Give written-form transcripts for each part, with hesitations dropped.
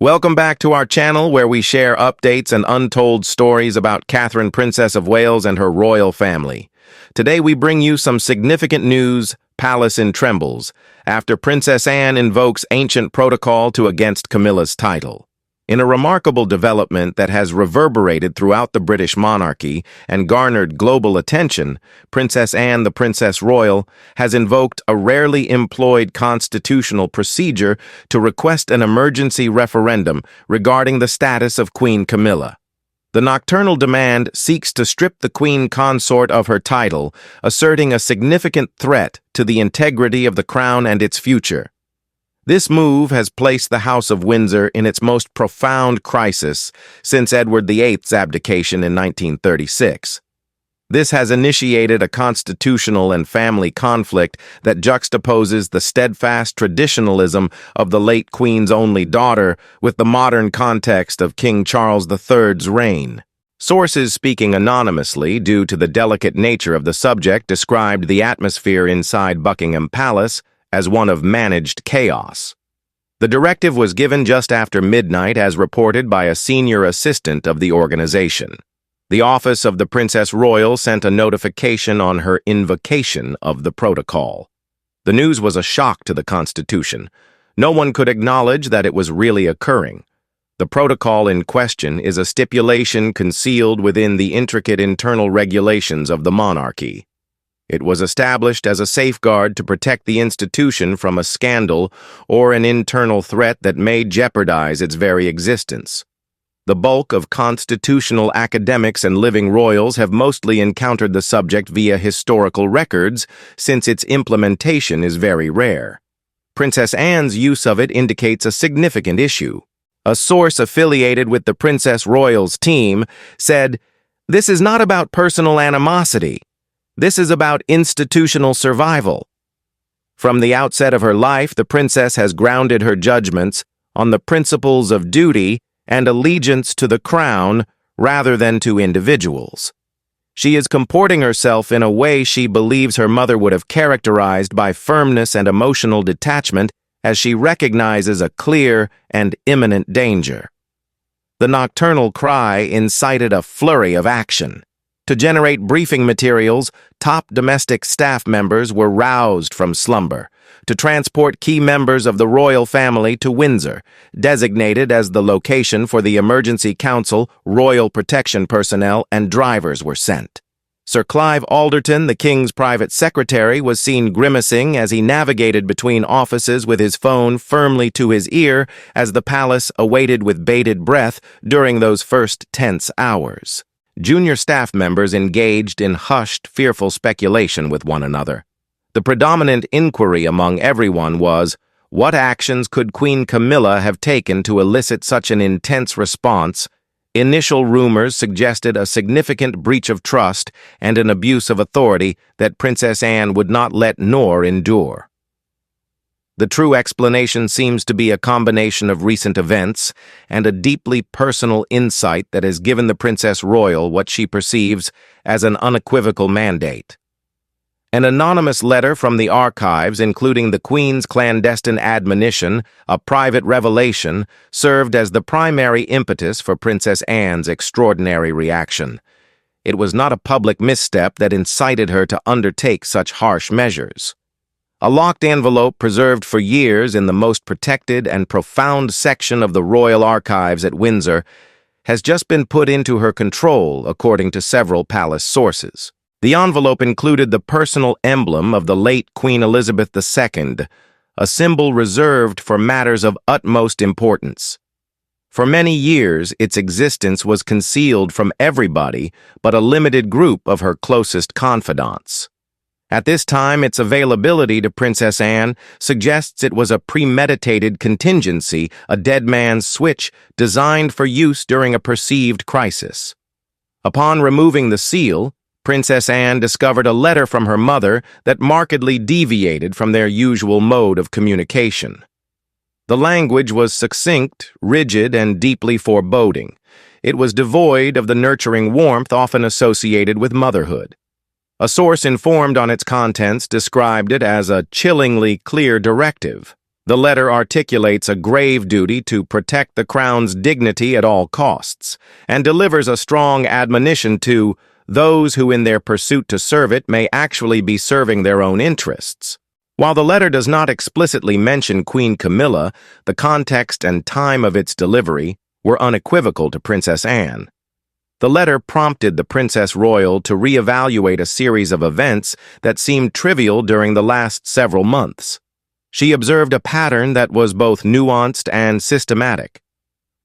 Welcome back to our channel where we share updates and untold stories about Catherine, Princess of Wales and her royal family. Today we bring you some significant news, Palace in Trembles, after Princess Anne invokes ancient protocol to against Camilla's title. In a remarkable development that has reverberated throughout the British monarchy and garnered global attention, Princess Anne, the Princess Royal, has invoked a rarely employed constitutional procedure to request an emergency referendum regarding the status of Queen Camilla. The nocturnal demand seeks to strip the Queen Consort of her title, asserting a significant threat to the integrity of the crown and its future. This move has placed the House of Windsor in its most profound crisis since Edward VIII's abdication in 1936. This has initiated a constitutional and family conflict that juxtaposes the steadfast traditionalism of the late Queen's only daughter with the modern context of King Charles III's reign. Sources speaking anonymously due to the delicate nature of the subject described the atmosphere inside Buckingham Palace as one of managed chaos. The directive was given just after midnight as reported by a senior assistant of the organization. The office of the Princess Royal sent a notification on her invocation of the protocol. The news was a shock to the Constitution. No one could acknowledge that it was really occurring. The protocol in question is a stipulation concealed within the intricate internal regulations of the monarchy. It was established as a safeguard to protect the institution from a scandal or an internal threat that may jeopardize its very existence. The bulk of constitutional academics and living royals have mostly encountered the subject via historical records, since its implementation is very rare. Princess Anne's use of it indicates a significant issue. A source affiliated with the Princess Royal's team said, "This is not about personal animosity. This is about institutional survival." From the outset of her life, the princess has grounded her judgments on the principles of duty and allegiance to the crown rather than to individuals. She is comporting herself in a way she believes her mother would have characterized by firmness and emotional detachment as she recognizes a clear and imminent danger. The nocturnal cry incited a flurry of action. To generate briefing materials, top domestic staff members were roused from slumber to transport key members of the royal family to Windsor, designated as the location for the emergency council. Royal protection personnel and drivers were sent. Sir Clive Alderton, the King's private secretary, was seen grimacing as he navigated between offices with his phone firmly to his ear as the palace awaited with bated breath during those first tense hours. Junior staff members engaged in hushed, fearful speculation with one another. The predominant inquiry among everyone was, what actions could Queen Camilla have taken to elicit such an intense response? Initial rumors suggested a significant breach of trust and an abuse of authority that Princess Anne would not let nor endure. The true explanation seems to be a combination of recent events and a deeply personal insight that has given the Princess Royal what she perceives as an unequivocal mandate. An anonymous letter from the archives, including the Queen's clandestine admonition, a private revelation, served as the primary impetus for Princess Anne's extraordinary reaction. It was not a public misstep that incited her to undertake such harsh measures. A locked envelope preserved for years in the most protected and profound section of the Royal Archives at Windsor has just been put into her control, according to several palace sources. The envelope included the personal emblem of the late Queen Elizabeth II, a symbol reserved for matters of utmost importance. For many years, its existence was concealed from everybody but a limited group of her closest confidants. At this time, its availability to Princess Anne suggests it was a premeditated contingency, a dead man's switch designed for use during a perceived crisis. Upon removing the seal, Princess Anne discovered a letter from her mother that markedly deviated from their usual mode of communication. The language was succinct, rigid, and deeply foreboding. It was devoid of the nurturing warmth often associated with motherhood. A source informed on its contents described it as a chillingly clear directive. The letter articulates a grave duty to protect the crown's dignity at all costs, and delivers a strong admonition to those who in their pursuit to serve it may actually be serving their own interests. While the letter does not explicitly mention Queen Camilla, the context and time of its delivery were unequivocal to Princess Anne. The letter prompted the Princess Royal to reevaluate a series of events that seemed trivial during the last several months. She observed a pattern that was both nuanced and systematic.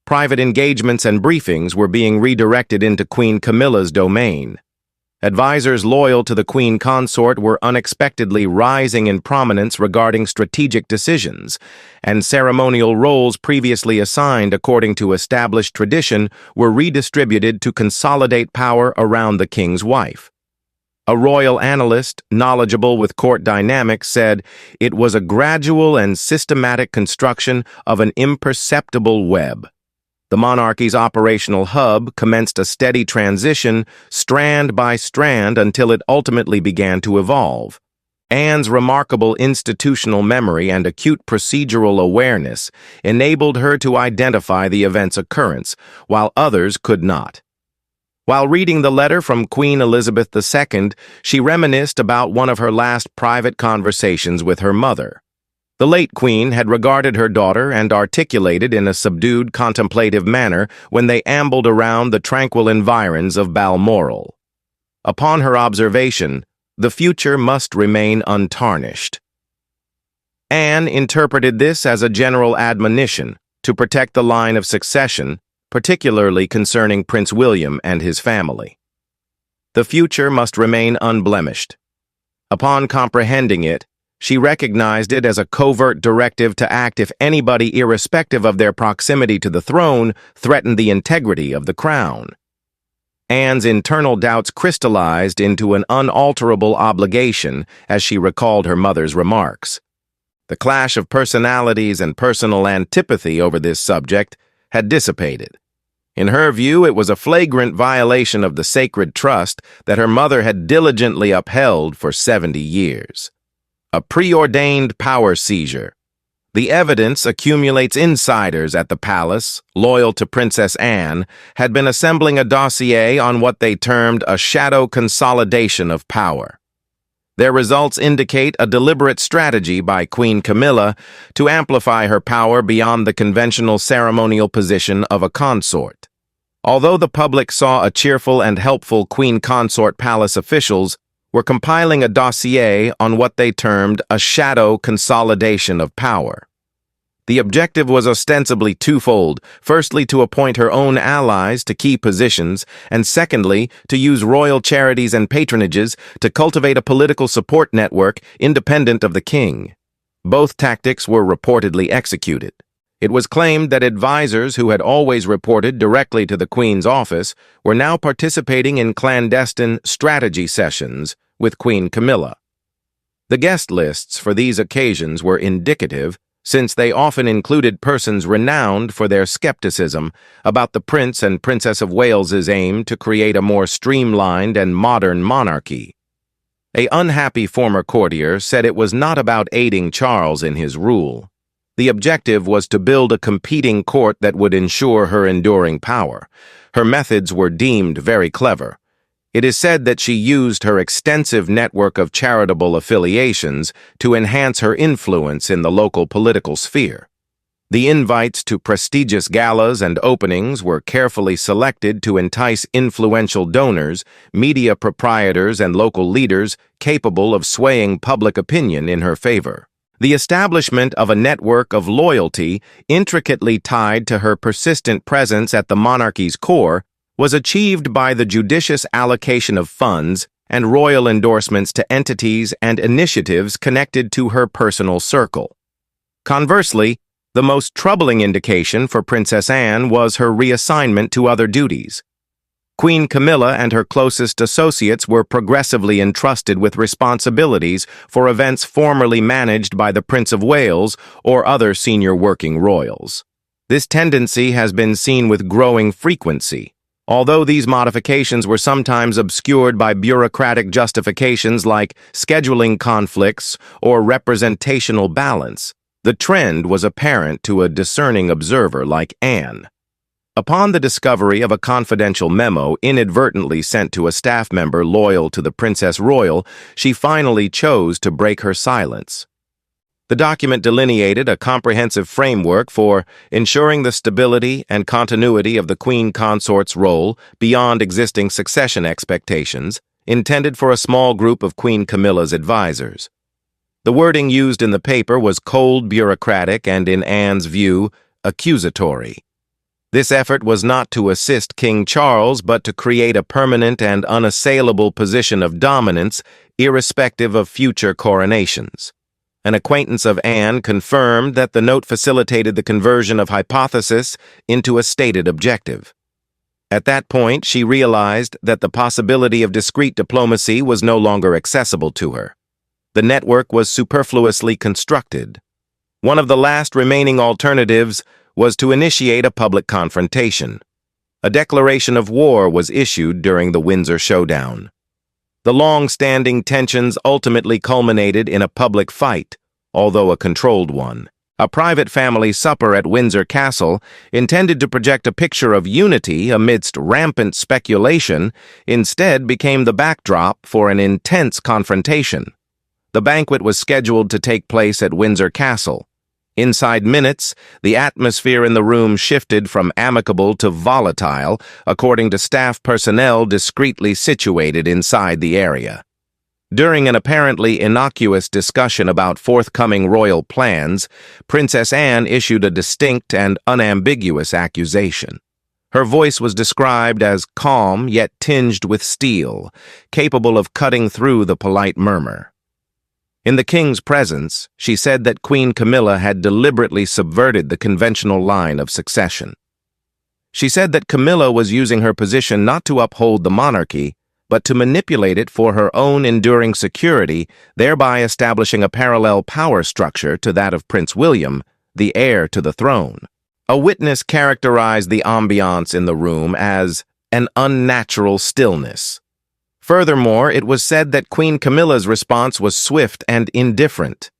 Private engagements and briefings were being redirected into Queen Camilla's domain. Advisors loyal to the Queen Consort were unexpectedly rising in prominence regarding strategic decisions, and ceremonial roles previously assigned according to established tradition were redistributed to consolidate power around the king's wife. A royal analyst, knowledgeable with court dynamics, said it was a gradual and systematic construction of an imperceptible web. The monarchy's operational hub commenced a steady transition, strand by strand, until it ultimately began to evolve. Anne's remarkable institutional memory and acute procedural awareness enabled her to identify the event's occurrence, while others could not. While reading the letter from Queen Elizabeth II, she reminisced about one of her last private conversations with her mother. The late queen had regarded her daughter and articulated in a subdued, contemplative manner when they ambled around the tranquil environs of Balmoral. Upon her observation, the future must remain untarnished. Anne interpreted this as a general admonition to protect the line of succession, particularly concerning Prince William and his family. The future must remain unblemished. Upon comprehending it, she recognized it as a covert directive to act if anybody, irrespective of their proximity to the throne, threatened the integrity of the crown. Anne's internal doubts crystallized into an unalterable obligation as she recalled her mother's remarks. The clash of personalities and personal antipathy over this subject had dissipated. In her view, it was a flagrant violation of the sacred trust that her mother had diligently upheld for 70 years. A preordained power seizure. The evidence accumulates. Insiders at the palace, loyal to Princess Anne, had been assembling a dossier on what they termed a shadow consolidation of power. Their results indicate a deliberate strategy by Queen Camilla to amplify her power beyond the conventional ceremonial position of a consort. Although the public saw a cheerful and helpful Queen Consort palace officials were compiling a dossier on what they termed a shadow consolidation of power. The objective was ostensibly twofold: firstly, to appoint her own allies to key positions, and secondly, to use royal charities and patronages to cultivate a political support network independent of the king. Both tactics were reportedly executed. It was claimed that advisors who had always reported directly to the Queen's office were now participating in clandestine strategy sessions with Queen Camilla. The guest lists for these occasions were indicative, since they often included persons renowned for their skepticism about the Prince and Princess of Wales's aim to create a more streamlined and modern monarchy. An unhappy former courtier said it was not about aiding Charles in his rule. The objective was to build a competing court that would ensure her enduring power. Her methods were deemed very clever. It is said that she used her extensive network of charitable affiliations to enhance her influence in the local political sphere. The invites to prestigious galas and openings were carefully selected to entice influential donors, media proprietors, and local leaders capable of swaying public opinion in her favor. The establishment of a network of loyalty intricately tied to her persistent presence at the monarchy's core was achieved by the judicious allocation of funds and royal endorsements to entities and initiatives connected to her personal circle. Conversely, the most troubling indication for Princess Anne was her reassignment to other duties. Queen Camilla and her closest associates were progressively entrusted with responsibilities for events formerly managed by the Prince of Wales or other senior working royals. This tendency has been seen with growing frequency. Although these modifications were sometimes obscured by bureaucratic justifications like scheduling conflicts or representational balance, The trend was apparent to a discerning observer like Anne. Upon the discovery of a confidential memo inadvertently sent to a staff member loyal to the Princess Royal, she finally chose to break her silence. The document delineated a comprehensive framework for ensuring the stability and continuity of the Queen Consort's role beyond existing succession expectations, intended for a small group of Queen Camilla's advisors. The wording used in the paper was cold, bureaucratic, and, in Anne's view, accusatory. This effort was not to assist King Charles, but to create a permanent and unassailable position of dominance, irrespective of future coronations. An acquaintance of Anne confirmed that the note facilitated the conversion of hypothesis into a stated objective. At that point, she realized that the possibility of discreet diplomacy was no longer accessible to her. The network was superfluously constructed. One of the last remaining alternatives was to initiate a public confrontation. A declaration of war was issued during the Windsor showdown. The long-standing tensions ultimately culminated in a public fight, although a controlled one. A private family supper at Windsor Castle, intended to project a picture of unity amidst rampant speculation, instead became the backdrop for an intense confrontation. The banquet was scheduled to take place at Windsor Castle. Inside minutes, the atmosphere in the room shifted from amicable to volatile, according to staff personnel discreetly situated inside the area. During an apparently innocuous discussion about forthcoming royal plans, Princess Anne issued a distinct and unambiguous accusation. Her voice was described as calm yet tinged with steel, capable of cutting through the polite murmur. In the king's presence, she said that Queen Camilla had deliberately subverted the conventional line of succession. She said that Camilla was using her position not to uphold the monarchy, but to manipulate it for her own enduring security, thereby establishing a parallel power structure to that of Prince William, the heir to the throne. A witness characterized the ambiance in the room as an unnatural stillness. Furthermore, it was said that Queen Camilla's response was swift and indifferent.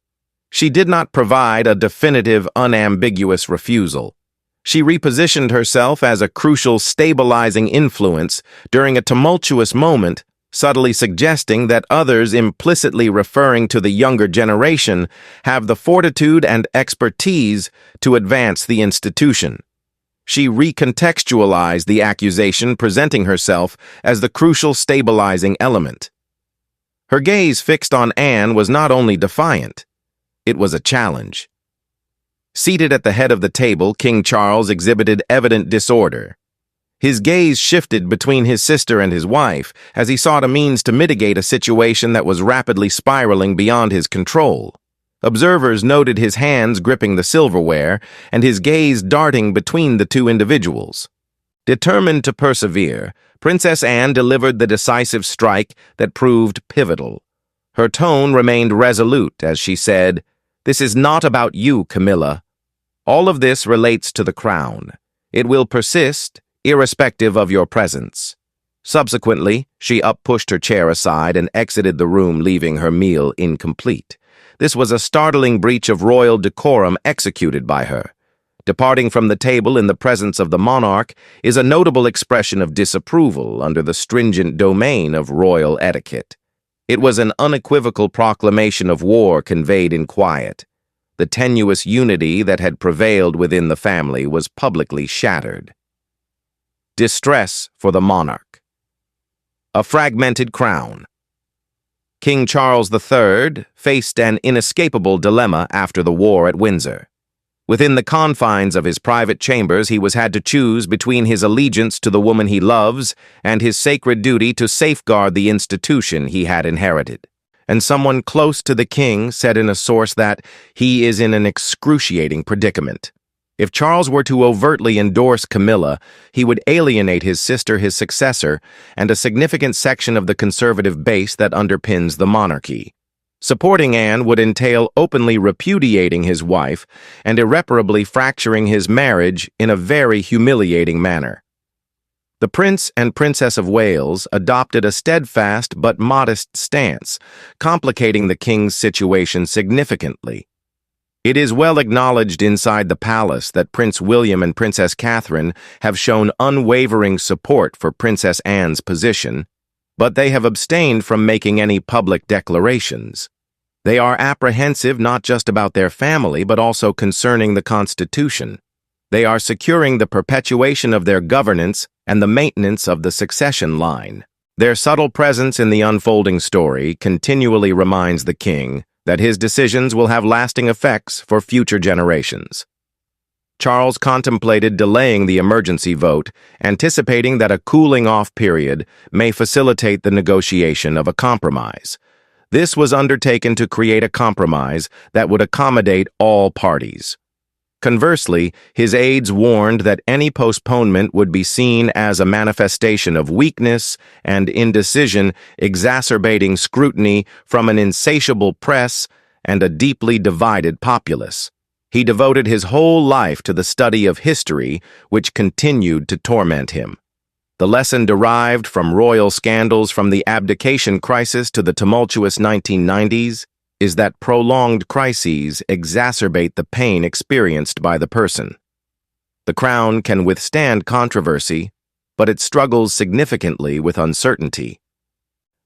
She did not provide a definitive, unambiguous refusal. She repositioned herself as a crucial stabilizing influence during a tumultuous moment, subtly suggesting that others, implicitly referring to the younger generation, have the fortitude and expertise to advance the institution. She recontextualized the accusation, presenting herself as the crucial stabilizing element. Her gaze fixed on Anne was not only defiant, it was a challenge. Seated at the head of the table, King Charles exhibited evident disorder. His gaze shifted between his sister and his wife as he sought a means to mitigate a situation that was rapidly spiraling beyond his control. Observers noted his hands gripping the silverware and his gaze darting between the two individuals. Determined to persevere, Princess Anne delivered the decisive strike that proved pivotal. Her tone remained resolute as she said, "This is not about you, Camilla. All of this relates to the crown. It will persist, irrespective of your presence." Subsequently, she pushed her chair aside and exited the room, leaving her meal incomplete. This was a startling breach of royal decorum executed by her. Departing from the table in the presence of the monarch is a notable expression of disapproval under the stringent domain of royal etiquette. It was an unequivocal proclamation of war conveyed in quiet. The tenuous unity that had prevailed within the family was publicly shattered. Distress for the monarch. A fragmented crown. King Charles III faced an inescapable dilemma after the war at Windsor. Within the confines of his private chambers, he was had to choose between his allegiance to the woman he loves and his sacred duty to safeguard the institution he had inherited. And someone close to the king said in a source that he is in an excruciating predicament. If Charles were to overtly endorse Camilla, he would alienate his sister, his successor, and a significant section of the conservative base that underpins the monarchy. Supporting Anne would entail openly repudiating his wife and irreparably fracturing his marriage in a very humiliating manner. The Prince and Princess of Wales adopted a steadfast but modest stance, complicating the king's situation significantly. It is well acknowledged inside the palace that Prince William and Princess Catherine have shown unwavering support for Princess Anne's position, but they have abstained from making any public declarations. They are apprehensive not just about their family, but also concerning the Constitution. They are securing the perpetuation of their governance and the maintenance of the succession line. Their subtle presence in the unfolding story continually reminds the king that his decisions will have lasting effects for future generations. Charles contemplated delaying the emergency vote, anticipating that a cooling-off period may facilitate the negotiation of a compromise. This was undertaken to create a compromise that would accommodate all parties. Conversely, his aides warned that any postponement would be seen as a manifestation of weakness and indecision, exacerbating scrutiny from an insatiable press and a deeply divided populace. He devoted his whole life to the study of history, which continued to torment him. The lesson derived from royal scandals, from the abdication crisis to the tumultuous 1990s, is that prolonged crises exacerbate the pain experienced by the person. The crown can withstand controversy, but it struggles significantly with uncertainty.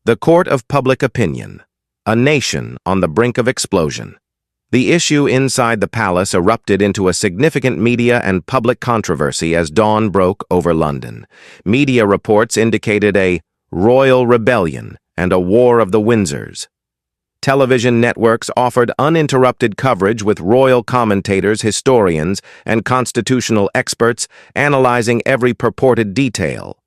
The court of public opinion, a nation on the brink of explosion. The issue inside the palace erupted into a significant media and public controversy as dawn broke over London. Media reports indicated a royal rebellion and a war of the Windsors. Television networks offered uninterrupted coverage with royal commentators, historians, and constitutional experts analyzing every purported detail.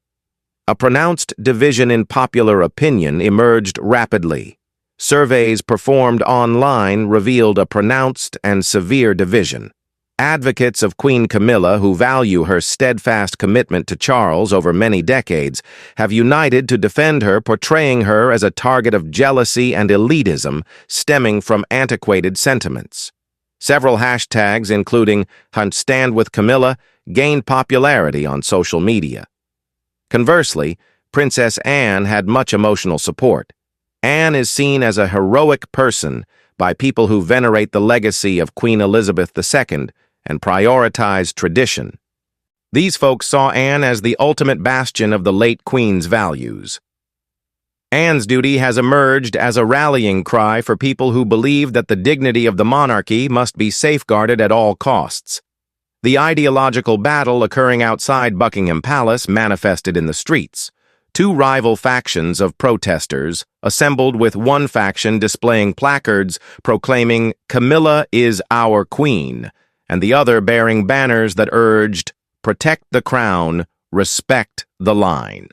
A pronounced division in popular opinion emerged rapidly. Surveys performed online revealed a pronounced and severe division. Advocates of Queen Camilla, who value her steadfast commitment to Charles over many decades, have united to defend her, portraying her as a target of jealousy and elitism stemming from antiquated sentiments. Several hashtags, including #Stand with Camilla, gained popularity on social media. Conversely, Princess Anne had much emotional support. Anne is seen as a heroic person by people who venerate the legacy of Queen Elizabeth II and prioritize tradition. These folks saw Anne as the ultimate bastion of the late Queen's values. Anne's duty has emerged as a rallying cry for people who believe that the dignity of the monarchy must be safeguarded at all costs. The ideological battle occurring outside Buckingham Palace manifested in the streets. Two rival factions of protesters assembled, with one faction displaying placards proclaiming "Camilla is our queen," and the other bearing banners that urged, "Protect the crown, respect the line."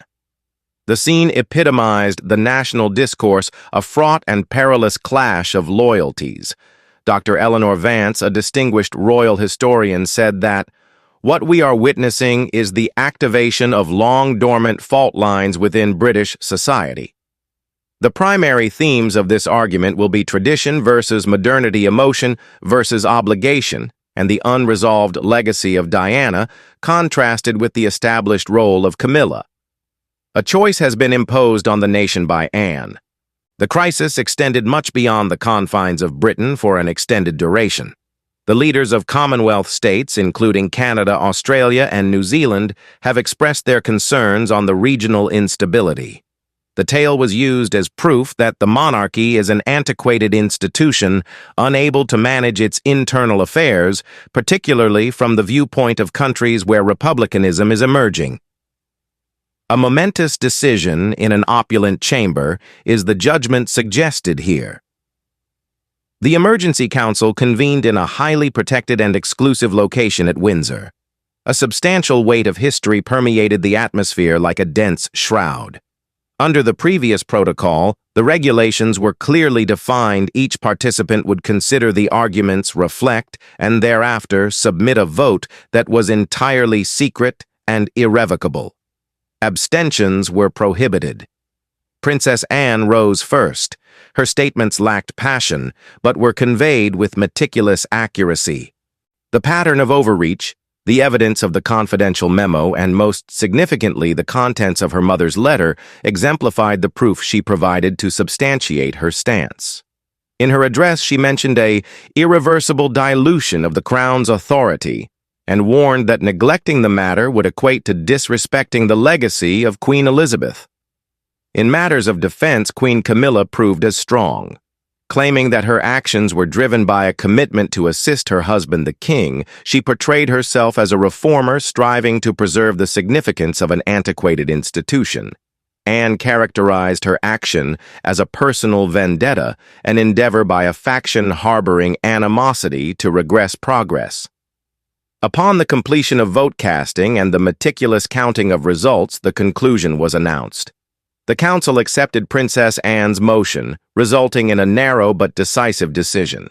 The scene epitomized the national discourse, a fraught and perilous clash of loyalties. Dr. Eleanor Vance, a distinguished royal historian, said that, "What we are witnessing is the activation of long-dormant fault lines within British society." The primary themes of this argument will be tradition versus modernity, emotion versus obligation, and the unresolved legacy of Diana, contrasted with the established role of Camilla. A choice has been imposed on the nation by Anne. The crisis extended much beyond the confines of Britain for an extended duration. The leaders of Commonwealth states, including Canada, Australia, and New Zealand, have expressed their concerns on the regional instability. The tale was used as proof that the monarchy is an antiquated institution unable to manage its internal affairs, particularly from the viewpoint of countries where republicanism is emerging. A momentous decision in an opulent chamber is the judgment suggested here. The Emergency Council convened in a highly protected and exclusive location at Windsor. A substantial weight of history permeated the atmosphere like a dense shroud. Under the previous protocol, the regulations were clearly defined. Each participant would consider the arguments, reflect, and thereafter submit a vote that was entirely secret and irrevocable. Abstentions were prohibited. Princess Anne rose first. Her statements lacked passion, but were conveyed with meticulous accuracy. The pattern of overreach, the evidence of the confidential memo, and most significantly the contents of her mother's letter, exemplified the proof she provided to substantiate her stance. In her address, she mentioned a irreversible dilution of the crown's authority and warned that neglecting the matter would equate to disrespecting the legacy of Queen Elizabeth. In matters of defense, Queen Camilla proved as strong. Claiming that her actions were driven by a commitment to assist her husband, the king, she portrayed herself as a reformer striving to preserve the significance of an antiquated institution. Anne characterized her action as a personal vendetta, an endeavor by a faction harboring animosity to regress progress. Upon the completion of vote casting and the meticulous counting of results, the conclusion was announced. The council accepted Princess Anne's motion, resulting in a narrow but decisive decision.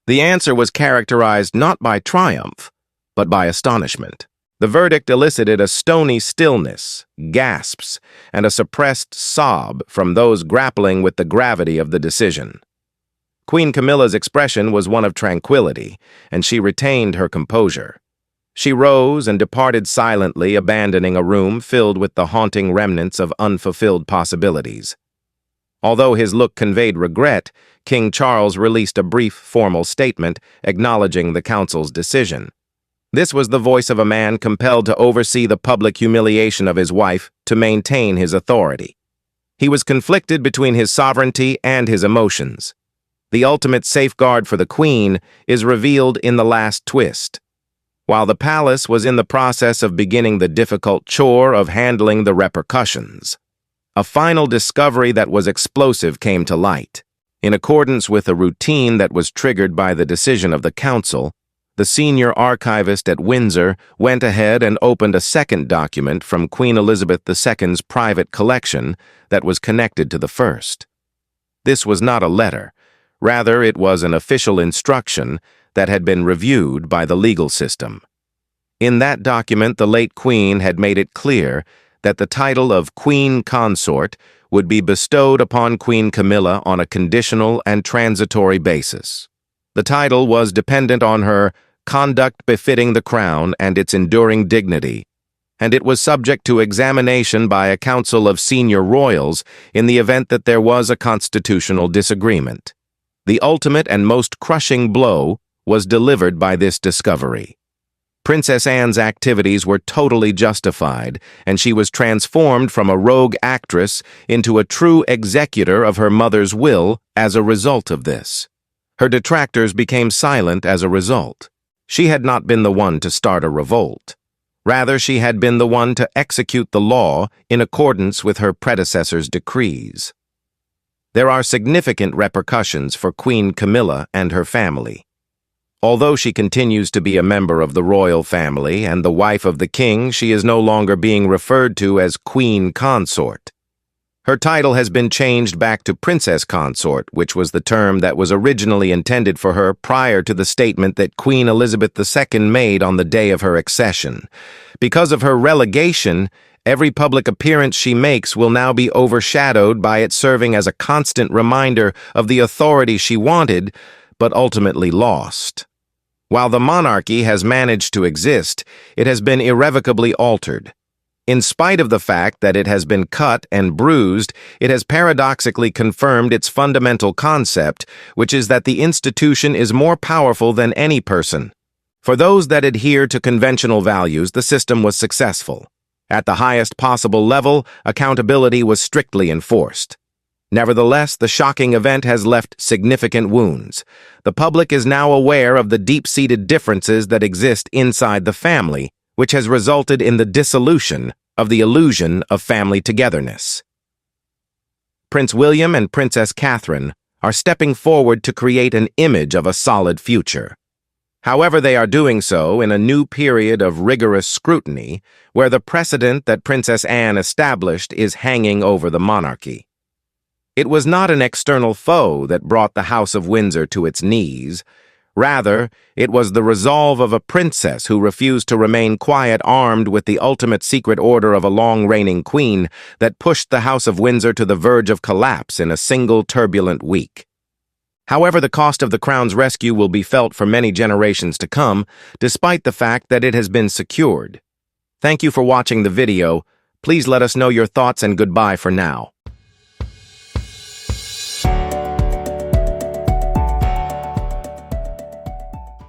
The answer was characterized not by triumph, but by astonishment. The verdict elicited a stony stillness, gasps, and a suppressed sob from those grappling with the gravity of the decision. Queen Camilla's expression was one of tranquility, and she retained her composure. She rose and departed silently, abandoning a room filled with the haunting remnants of unfulfilled possibilities. Although his look conveyed regret, King Charles released a brief, formal statement acknowledging the council's decision. This was the voice of a man compelled to oversee the public humiliation of his wife to maintain his authority. He was conflicted between his sovereignty and his emotions. The ultimate safeguard for the Queen is revealed in the last twist. While the palace was in the process of beginning the difficult chore of handling the repercussions, a final discovery that was explosive came to light. In accordance with a routine that was triggered by the decision of the council, the senior archivist at Windsor went ahead and opened a second document from Queen Elizabeth II's private collection that was connected to the first. This was not a letter. Rather, it was an official instruction that had been reviewed by the legal system. In that document, the late Queen had made it clear that the title of Queen Consort would be bestowed upon Queen Camilla on a conditional and transitory basis. The title was dependent on her conduct befitting the crown and its enduring dignity, and it was subject to examination by a council of senior royals in the event that there was a constitutional disagreement. The ultimate and most crushing blow was delivered by this discovery. Princess Anne's activities were totally justified, and she was transformed from a rogue actress into a true executor of her mother's will as a result of this. Her detractors became silent as a result. She had not been the one to start a revolt. Rather, she had been the one to execute the law in accordance with her predecessor's decrees. There are significant repercussions for Queen Camilla and her family. Although she continues to be a member of the royal family and the wife of the king, she is no longer being referred to as Queen Consort. Her title has been changed back to Princess Consort, which was the term that was originally intended for her prior to the statement that Queen Elizabeth II made on the day of her accession. Because of her relegation, every public appearance she makes will now be overshadowed by it serving as a constant reminder of the authority she wanted, but ultimately lost. While the monarchy has managed to exist, it has been irrevocably altered. In spite of the fact that it has been cut and bruised, it has paradoxically confirmed its fundamental concept, which is that the institution is more powerful than any person. For those that adhere to conventional values, the system was successful. At the highest possible level, accountability was strictly enforced. Nevertheless, the shocking event has left significant wounds. The public is now aware of the deep-seated differences that exist inside the family, which has resulted in the dissolution of the illusion of family togetherness. Prince William and Princess Catherine are stepping forward to create an image of a solid future. However, they are doing so in a new period of rigorous scrutiny, where the precedent that Princess Anne established is hanging over the monarchy. It was not an external foe that brought the House of Windsor to its knees. Rather, it was the resolve of a princess who refused to remain quiet, armed with the ultimate secret order of a long-reigning queen, that pushed the House of Windsor to the verge of collapse in a single turbulent week. However, the cost of the crown's rescue will be felt for many generations to come, despite the fact that it has been secured. Thank you for watching the video. Please let us know your thoughts and goodbye for now.